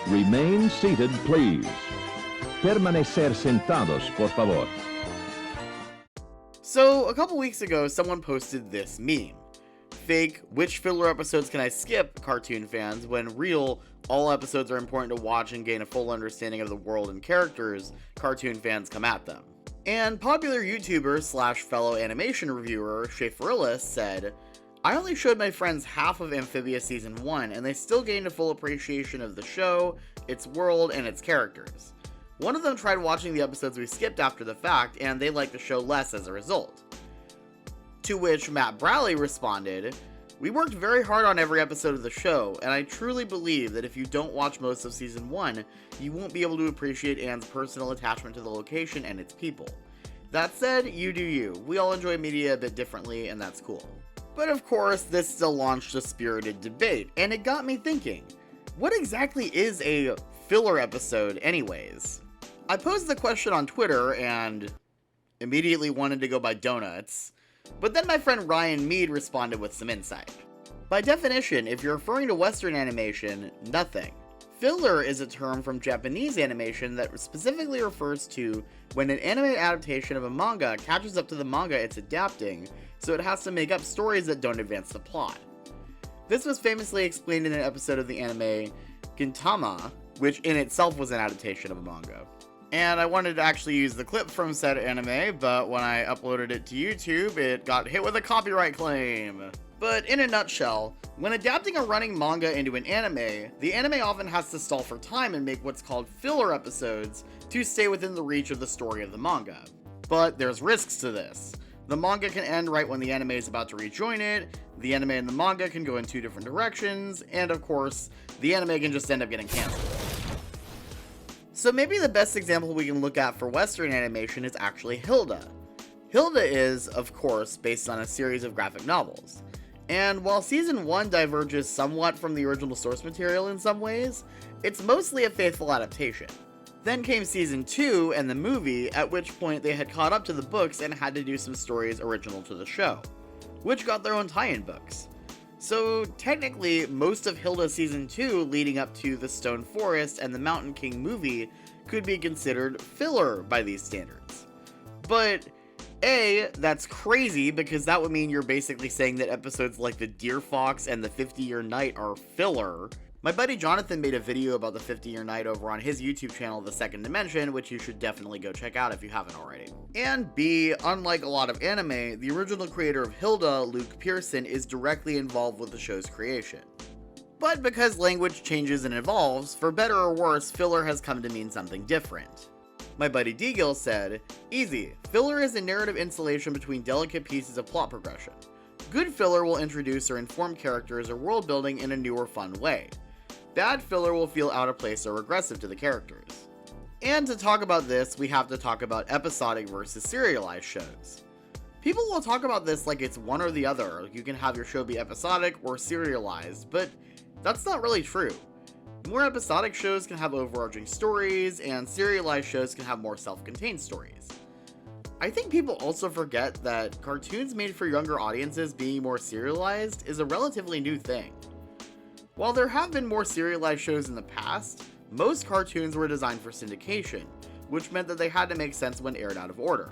Remain seated, please. Permanecer sentados, por favor. So, a couple weeks ago, someone posted this meme. Fake, which filler episodes can I skip, cartoon fans, when real, all episodes are important to watch and gain a full understanding of the world and characters, cartoon fans come at them. And popular YouTuber slash fellow animation reviewer, FILLER said, I only showed my friends half of Amphibia Season 1, and they still gained a full appreciation of the show, its world, and its characters. One of them tried watching the episodes we skipped after the fact, and they liked the show less as a result. To which Matt Bradley responded, we worked very hard on every episode of the show, and I truly believe that if you don't watch most of Season 1, you won't be able to appreciate Anne's personal attachment to the location and its people. That said, you do you. We all enjoy media a bit differently, and that's cool. But of course, this still launched a spirited debate, and it got me thinking, what exactly is a filler episode anyways? I posed the question on Twitter and immediately wanted to go buy donuts, but then my friend Ryan Mead responded with some insight. By definition, if you're referring to Western animation, nothing. Filler is a term from Japanese animation that specifically refers to when an anime adaptation of a manga catches up to the manga it's adapting, so it has to make up stories that don't advance the plot. This was famously explained in an episode of the anime Gintama, which in itself was an adaptation of a manga. And I wanted to actually use the clip from said anime, but when I uploaded it to YouTube, it got hit with a copyright claim. But in a nutshell, when adapting a running manga into an anime, the anime often has to stall for time and make what's called filler episodes to stay within the reach of the story of the manga. But there's risks to this. The manga can end right when the anime is about to rejoin it, the anime and the manga can go in two different directions, and of course, the anime can just end up getting cancelled. So maybe the best example we can look at for Western animation is actually Hilda. Hilda is, of course, based on a series of graphic novels. And while Season 1 diverges somewhat from the original source material in some ways, it's mostly a faithful adaptation. Then came Season 2 and the movie, at which point they had caught up to the books and had to do some stories original to the show, which got their own tie-in books. So technically, most of Hilda Season 2 leading up to the Stone Forest and the Mountain King movie could be considered filler by these standards. But A, that's crazy because that would mean you're basically saying that episodes like the Deer Fox and the 50-Year Night are filler. My buddy Jonathan made a video about the 50-Year Night over on his YouTube channel, The Second Dimension, which you should definitely go check out if you haven't already. And B, unlike a lot of anime, the original creator of Hilda, Luke Pearson, is directly involved with the show's creation. But because language changes and evolves, for better or worse, filler has come to mean something different. My buddy Deagle said, easy, filler is a narrative insulation between delicate pieces of plot progression. Good filler will introduce or inform characters or world building in a new or fun way. Bad filler will feel out of place or regressive to the characters. And to talk about this, we have to talk about episodic versus serialized shows. People will talk about this like it's one or the other. You can have your show be episodic or serialized, but that's not really true. More episodic shows can have overarching stories, and serialized shows can have more self-contained stories. I think people also forget that cartoons made for younger audiences being more serialized is a relatively new thing. While there have been more serialized shows in the past, most cartoons were designed for syndication, which meant that they had to make sense when aired out of order.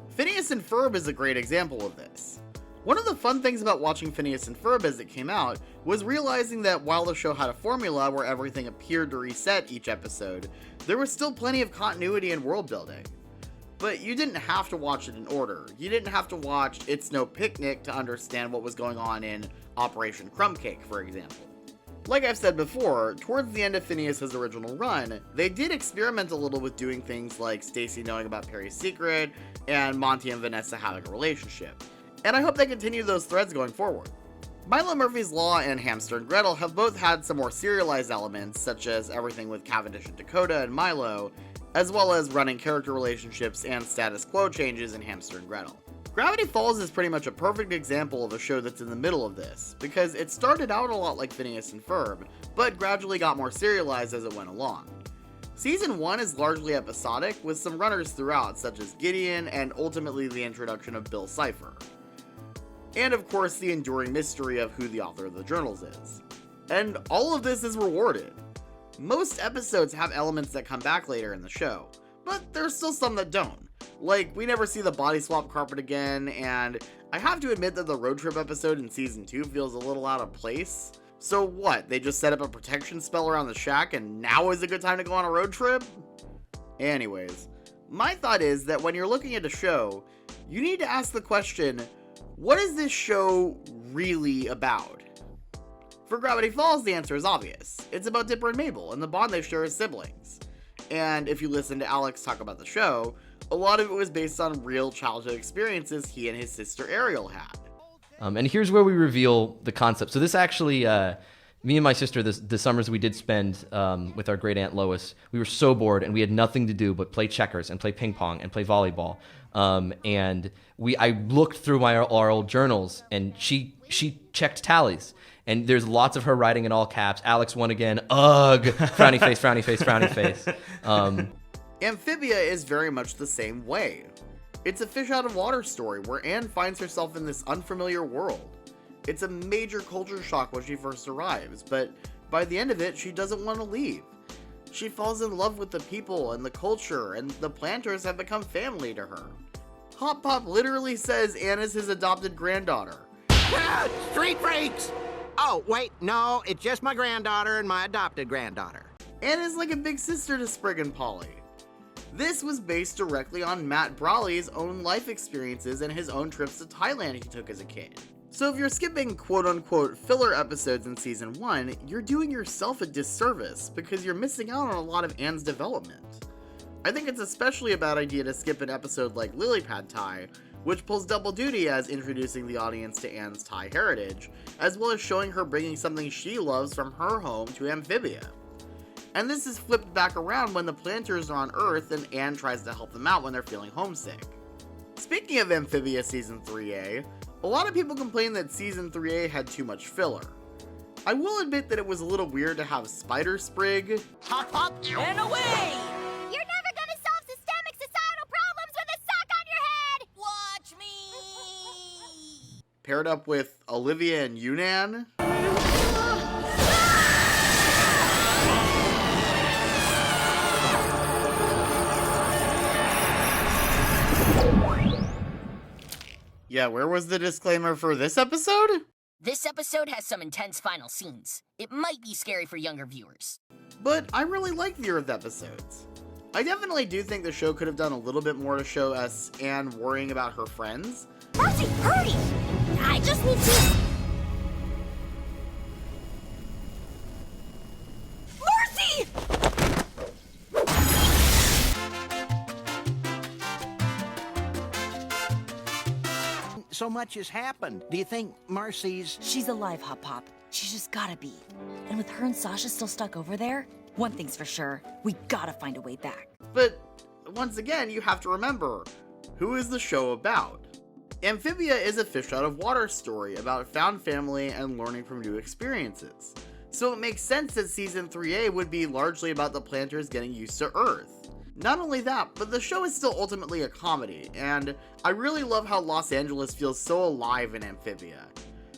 Phineas and Ferb is a great example of this. One of the fun things about watching Phineas and Ferb as it came out was realizing that while the show had a formula where everything appeared to reset each episode, there was still plenty of continuity and world building. But you didn't have to watch it in order. You didn't have to watch It's No Picnic to understand what was going on in Operation Crumb Cake, for example. Like I've said before, towards the end of Phineas's original run, they did experiment a little with doing things like Stacy knowing about Perry's secret, and Monty and Vanessa having a relationship. And I hope they continue those threads going forward. Milo Murphy's Law and Hamster and Gretel have both had some more serialized elements, such as everything with Cavendish and Dakota and Milo, as well as running character relationships and status quo changes in Hamster and Gretel. Gravity Falls is pretty much a perfect example of a show that's in the middle of this, because it started out a lot like Phineas and Ferb, but gradually got more serialized as it went along. Season 1 is largely episodic, with some runners throughout, such as Gideon and ultimately the introduction of Bill Cipher. And of course the enduring mystery of who the author of the journals is. And all of this is rewarded. Most episodes have elements that come back later in the show, but there's still some that don't. Like, we never see the body swap carpet again, and I have to admit that the road trip episode in season 2 feels a little out of place. So what, they just set up a protection spell around the shack and now is a good time to go on a road trip? Anyways, my thought is that when you're looking at a show, you need to ask the question, what is this show really about? For Gravity Falls, the answer is obvious. It's about Dipper and Mabel and the bond they share as siblings. And if you listen to Alex talk about the show, a lot of it was based on real childhood experiences he and his sister Ariel had. And here's where we reveal the concept. So this actually, me and my sister, the summers we did spend with our great aunt Lois, we were so bored and we had nothing to do but play checkers and play ping pong and play volleyball. And I looked through our old journals, and she checked tallies. And there's lots of her writing in all caps. Alex won again. Ugh. Frowny face, frowny face, frowny face. Amphibia is very much the same way. It's a fish out of water story where Anne finds herself in this unfamiliar world. It's a major culture shock when she first arrives, but by the end of it, she doesn't want to leave. She falls in love with the people and the culture, and the planters have become family to her. Hop Pop literally says Anne is his adopted granddaughter. Street freaks! Oh, wait, no, it's just my granddaughter and my adopted granddaughter. Anne is like a big sister to Sprig and Polly. This was based directly on Matt Brawley's own life experiences and his own trips to Thailand he took as a kid. So if you're skipping quote-unquote filler episodes in season 1, you're doing yourself a disservice because you're missing out on a lot of Anne's development. I think it's especially a bad idea to skip an episode like Lily Pad Thai, which pulls double duty as introducing the audience to Anne's Thai heritage, as well as showing her bringing something she loves from her home to Amphibia. And this is flipped back around when the planters are on Earth and Anne tries to help them out when they're feeling homesick. Speaking of Amphibia Season 3A, a lot of people complain that Season 3A had too much filler. I will admit that it was a little weird to have Spider Sprig, Hop, hop, And away! You're never gonna solve systemic societal problems with a sock on your head! Watch me! paired up with Olivia and Yunnan. Yeah, where was the disclaimer for this episode? This episode has some intense final scenes. It might be scary for younger viewers. But I really like the Earth episodes. I definitely do think the show could have done a little bit more to show us Anne worrying about her friends. Marcy, hurry! I just need to... Marcy! So much has happened. Do you think Marcy's... She's alive, Hop Pop. She's just gotta be. And with her and Sasha still stuck over there, one thing's for sure, we gotta find a way back. But once again, you have to remember, who is the show about? Amphibia is a fish out of water story about found family and learning from new experiences. So it makes sense that Season 3A would be largely about the planters getting used to Earth. Not only that, but the show is still ultimately a comedy, and I really love how Los Angeles feels so alive in Amphibia.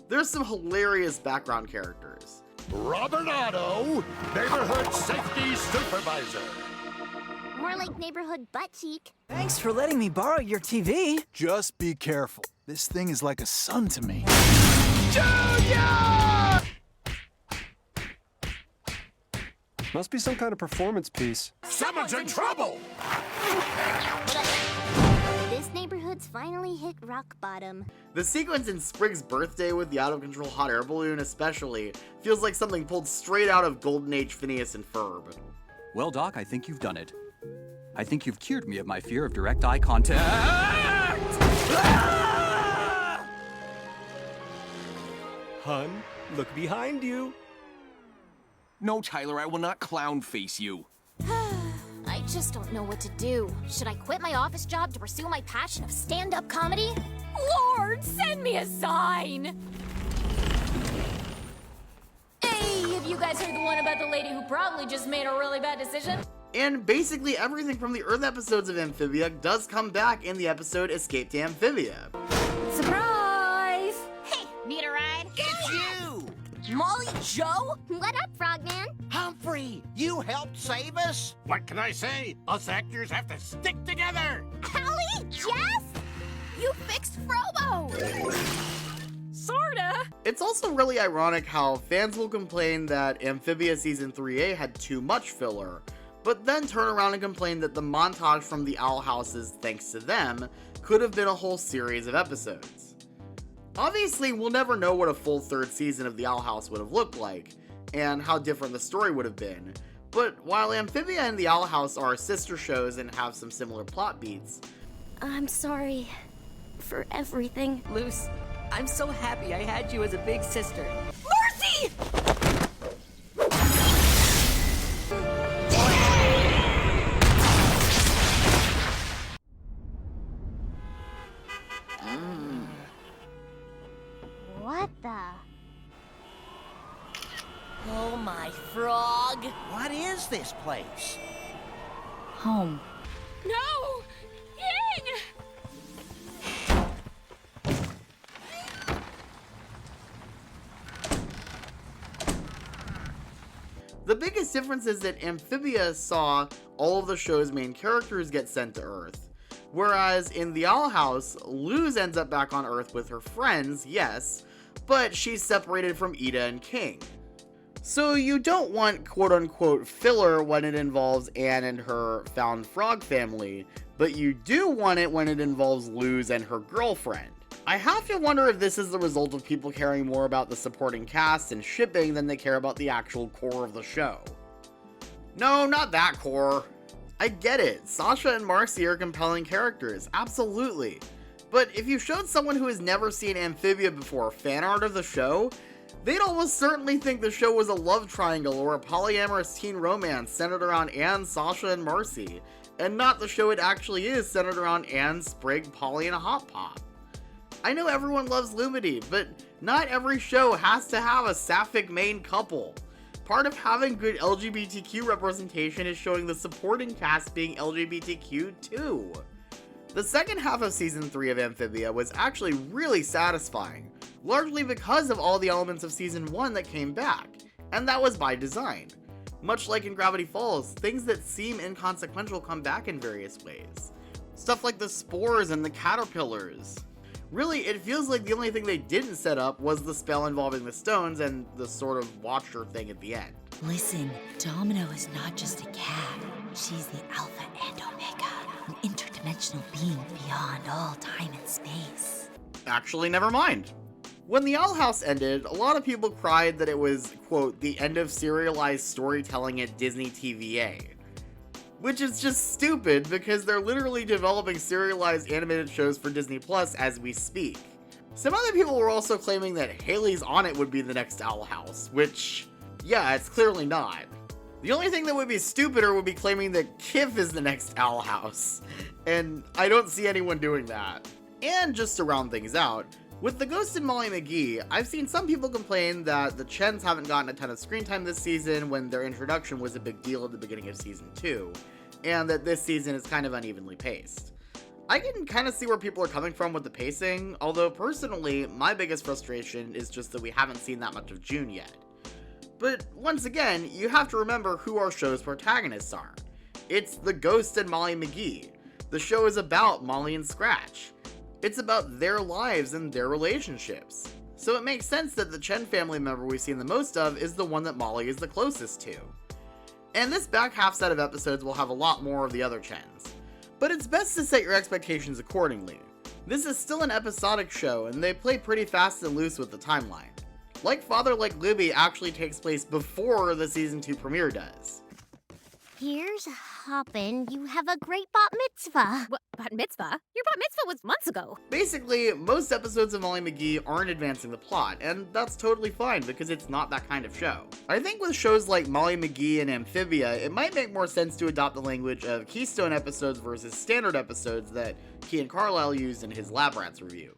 There's some hilarious background characters. Robert Otto, Neighborhood Safety Supervisor. More like neighborhood butt cheek. Thanks for letting me borrow your TV. Just be careful. This thing is like a son to me. Junior! Must be some kind of performance piece. Someone's in trouble! This neighborhood's finally hit rock bottom. The sequence in Sprig's birthday with the out-of-control hot air balloon especially feels like something pulled straight out of Golden Age Phineas and Ferb. Well, Doc, I think you've done it. I think you've cured me of my fear of direct eye contact. Hun, look behind you. No, Tyler, I will not clown face you. I just don't know what to do. Should I quit my office job to pursue my passion of stand-up comedy? Lord, send me a sign! Hey, have you guys heard the one about the lady who probably just made a really bad decision? And basically everything from the Earth episodes of Amphibia does come back in the episode Escape to Amphibia. Surprise! Hey, need a ride? It's you! Molly Joe? What up, Frogman? Humphrey, You helped save us? What can I say? Us actors have to stick together. Allie? Jess? You fixed Frobo! Sorta. It's also really ironic how fans will complain that Amphibia Season 3A had too much filler, but then turn around and complain that the montage from the Owl Houses, thanks to them, could have been a whole series of episodes. Obviously, we'll never know what a full third season of the Owl House would have looked like, and how different the story would have been, but while Amphibia and the Owl House are sister shows and have some similar plot beats, I'm sorry for everything. Luce, I'm so happy I had you as a big sister. Marcy! What the? Oh, my frog. What is this place? Home. No! Ying! the biggest difference is that Amphibia saw all of the show's main characters get sent to Earth, whereas in the Owl House, Luz ends up back on Earth with her friends, yes, but she's separated from Ida and King. So you don't want quote-unquote filler when it involves Anne and her found frog family, but you do want it when it involves Luz and her girlfriend. I have to wonder if this is the result of people caring more about the supporting cast and shipping than they care about the actual core of the show. No, not that core. I get it, Sasha and Marcy are compelling characters, absolutely. But if you showed someone who has never seen Amphibia before fan art of the show, they'd almost certainly think the show was a love triangle or a polyamorous teen romance centered around Anne, Sasha, and Marcy, and not the show it actually is centered around Anne, Sprig, Polly, and a Hot Pop. I know everyone loves Lumity, but not every show has to have a sapphic main couple. Part of having good LGBTQ representation is showing the supporting cast being LGBTQ too. The second half of Season 3 of Amphibia was actually really satisfying, largely because of all the elements of Season 1 that came back, and that was by design. Much like in Gravity Falls, things that seem inconsequential come back in various ways. Stuff like the spores and the caterpillars. Really, it feels like the only thing they didn't set up was the spell involving the stones and the sort of watcher thing at the end. Listen, Domino is not just a cat. She's the Alpha and Omega, an interdimensional being beyond all time and space. Actually, never mind. When the Owl House ended, a lot of people cried that it was, quote, the end of serialized storytelling at Disney TVA. Which is just stupid because they're literally developing serialized animated shows for Disney Plus as we speak. Some other people were also claiming that Haley's On It would be the next Owl House, which, yeah, it's clearly not. The only thing that would be stupider would be claiming that Kif is the next Owl House, and I don't see anyone doing that. And just to round things out, with the Ghost and Molly McGee, I've seen some people complain that the Chens haven't gotten a ton of screen time this season when their introduction was a big deal at the beginning of Season 2, and that this season is kind of unevenly paced. I can kind of see where people are coming from with the pacing, although personally, my biggest frustration is just that we haven't seen that much of June yet. But once again, you have to remember who our show's protagonists are. It's the Ghost and Molly McGee. The show is about Molly and Scratch. It's about their lives and their relationships. So it makes sense that the Chen family member we've seen the most of is the one that Molly is the closest to. And this back half set of episodes will have a lot more of the other Chens. But it's best to set your expectations accordingly. This is still an episodic show, and they play pretty fast and loose with the timeline. Like Father Like Libby actually takes place before the Season 2 premiere does. Here's hoppin'. You have a great bat mitzvah. What, bat mitzvah? Your bat mitzvah was months ago. Basically, most episodes of Molly McGee aren't advancing the plot, and that's totally fine because it's not that kind of show. I think with shows like Molly McGee and Amphibia, it might make more sense to adopt the language of Keystone episodes versus standard episodes that Kean Carlisle used in his Lab Rats review.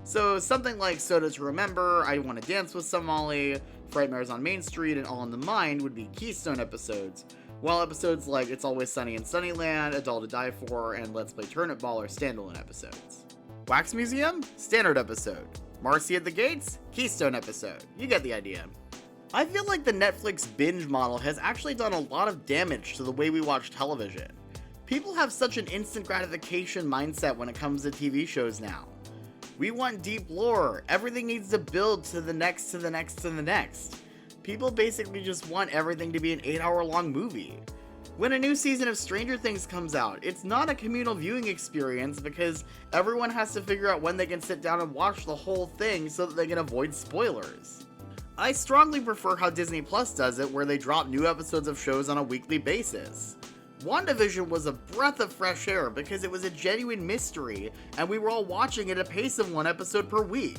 So something like Soda to Remember, I Want to Dance with Some Molly, Frightmares on Main Street, and All in the Mind would be Keystone episodes, while episodes like It's Always Sunny in Sunnyland, A Doll to Die For, and Let's Play Turnip Ball are standalone episodes. Wax Museum? Standard episode. Marcy at the Gates? Keystone episode. You get the idea. I feel like the Netflix binge model has actually done a lot of damage to the way we watch television. People have such an instant gratification mindset when it comes to TV shows now. We want deep lore, everything needs to build to the next, to the next, to the next. People basically just want everything to be an 8-hour-long movie. When a new season of Stranger Things comes out, it's not a communal viewing experience because everyone has to figure out when they can sit down and watch the whole thing so that they can avoid spoilers. I strongly prefer how Disney Plus does it, where they drop new episodes of shows on a weekly basis. WandaVision was a breath of fresh air because it was a genuine mystery and we were all watching at a pace of 1 episode per week.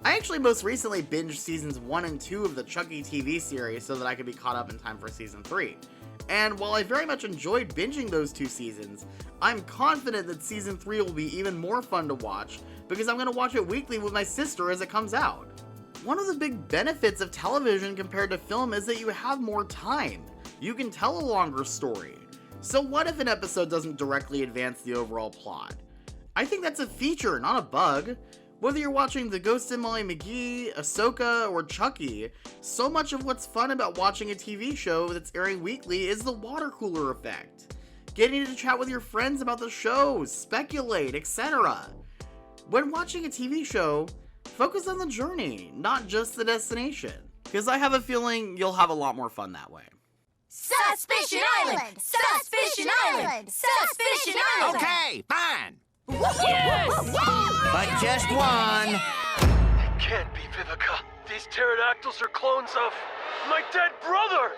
I actually most recently binged seasons 1 and 2 of the Chucky TV series so that I could be caught up in time for season 3. And while I very much enjoyed binging those 2 seasons, I'm confident that season 3 will be even more fun to watch because I'm going to watch it weekly with my sister as it comes out. One of the big benefits of television compared to film is that you have more time. You can tell a longer story. So what if an episode doesn't directly advance the overall plot? I think that's a feature, not a bug. Whether you're watching The Ghost and Molly McGee, Ahsoka, or Chucky, so much of what's fun about watching a TV show that's airing weekly is the water cooler effect. Getting to chat with your friends about the shows, speculate, etc. When watching a TV show, focus on the journey, not just the destination. Because I have a feeling you'll have a lot more fun that way. Suspicion Island! Suspicion Island! Suspicion Island! Okay, fine. Yes! But just one. It can't be Vivica. These pterodactyls are clones of my dead brother.